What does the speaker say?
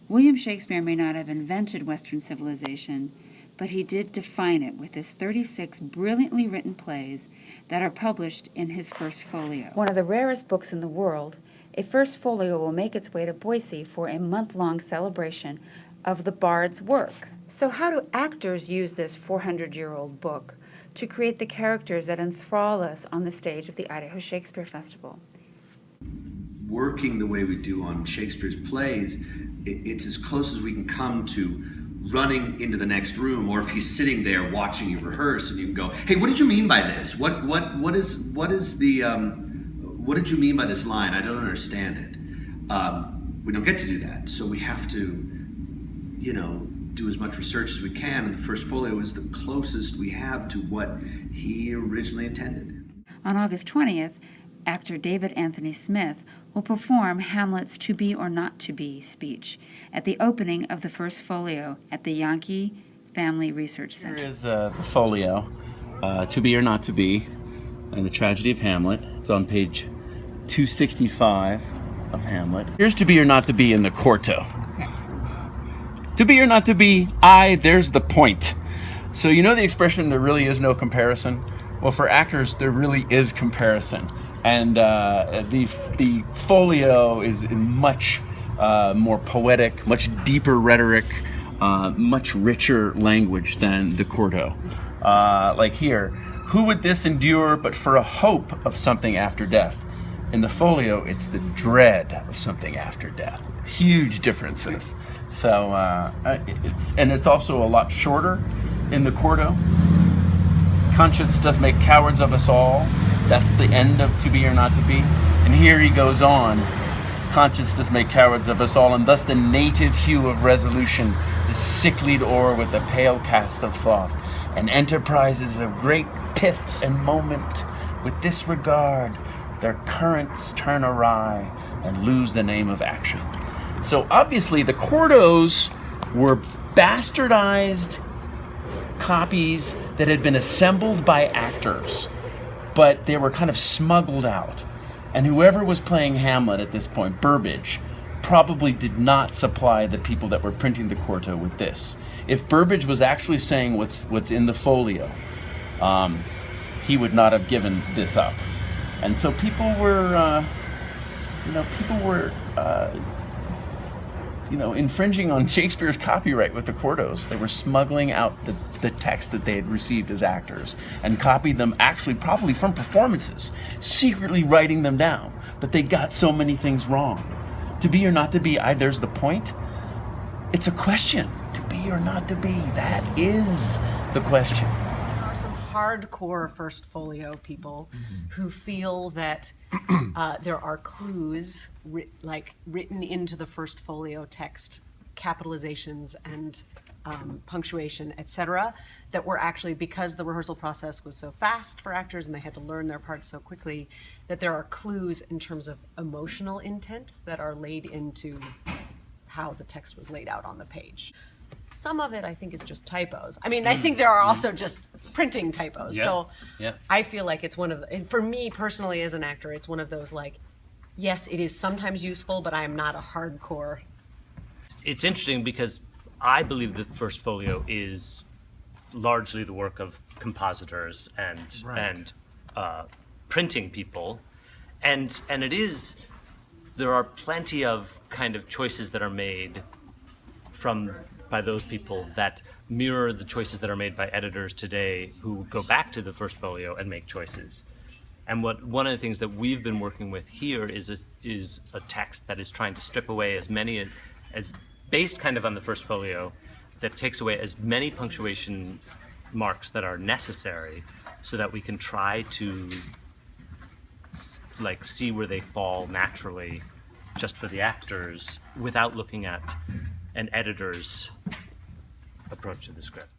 William Shakespeare may not have invented Western civilization, but he did define it with his 36 brilliantly written plays that are published in his First Folio. One of the rarest books in the world, a First Folio will make its way to Boise for a month-long celebration of the Bard's work. So how do actors use this 400-year-old book to create the characters that enthrall us on the stage of the Idaho Shakespeare Festival? Working the way we do on Shakespeare's plays, it's as close as we can come to running into the next room, or if he's sitting there watching you rehearse and you can go, hey, what did you mean by this? What did you mean by this line? I don't understand it. We don't get to do that. So we have to, do as much research as we can, and the First Folio is the closest we have to what he originally intended. On August 20th, actor David Anthony Smith will perform Hamlet's To Be or Not to Be speech at the opening of the First Folio at the Yankee Family Research Center. Here is the folio, To Be or Not to Be, and the Tragedy of Hamlet. It's on page 265 of Hamlet. Here's To Be or Not to Be in the quarto. Okay. To be or not to be, there's the point. So you know the expression, there really is no comparison? Well, for actors, there really is comparison. And the folio is much more poetic, much deeper rhetoric, much richer language than the quarto. Like here, who would this endure but for a hope of something after death? In the folio, it's the dread of something after death. Huge differences. So it's also a lot shorter in the quarto. Conscience does make cowards of us all. That's the end of To Be or Not to Be. And here he goes on. Conscience does make cowards of us all, and thus the native hue of resolution is sicklied o'er with the pale cast of thought, and enterprises of great pith and moment with this regard their currents turn awry and lose the name of action. So obviously the quartos were bastardized copies that had been assembled by actors, but they were kind of smuggled out. And whoever was playing Hamlet at this point, Burbage, probably did not supply the people that were printing the quarto with this. If Burbage was actually saying what's in the folio, he would not have given this up. And so people were, infringing on Shakespeare's copyright with the quartos. They were smuggling out the text that they had received as actors and copied them actually probably from performances, secretly writing them down. But they got so many things wrong. To be or not to be, there's the point. It's a question. To be or not to be, that is the question. Hardcore First Folio people who feel that there are clues written into the First Folio text, capitalizations and punctuation, etc., that were actually, because the rehearsal process was so fast for actors and they had to learn their parts so quickly, that there are clues in terms of emotional intent that are laid into how the text was laid out on the page. Some of it, I think, is just typos. I mean, I think there are also just printing typos. Yeah. So Yeah. I feel like it's one of the, for me personally as an actor, it's one of those yes, it is sometimes useful, but I am not a hardcore. It's interesting because I believe the First Folio is largely the work of compositors and printing people, and it is. There are plenty of kind of choices that are made by those people that mirror the choices that are made by editors today who go back to the First Folio and make choices. And one of the things that we've been working with here is a text that is trying to strip away as based kind of on the First Folio, that takes away as many punctuation marks that are necessary so that we can try to see where they fall naturally just for the actors without looking at an editor's approach to the script.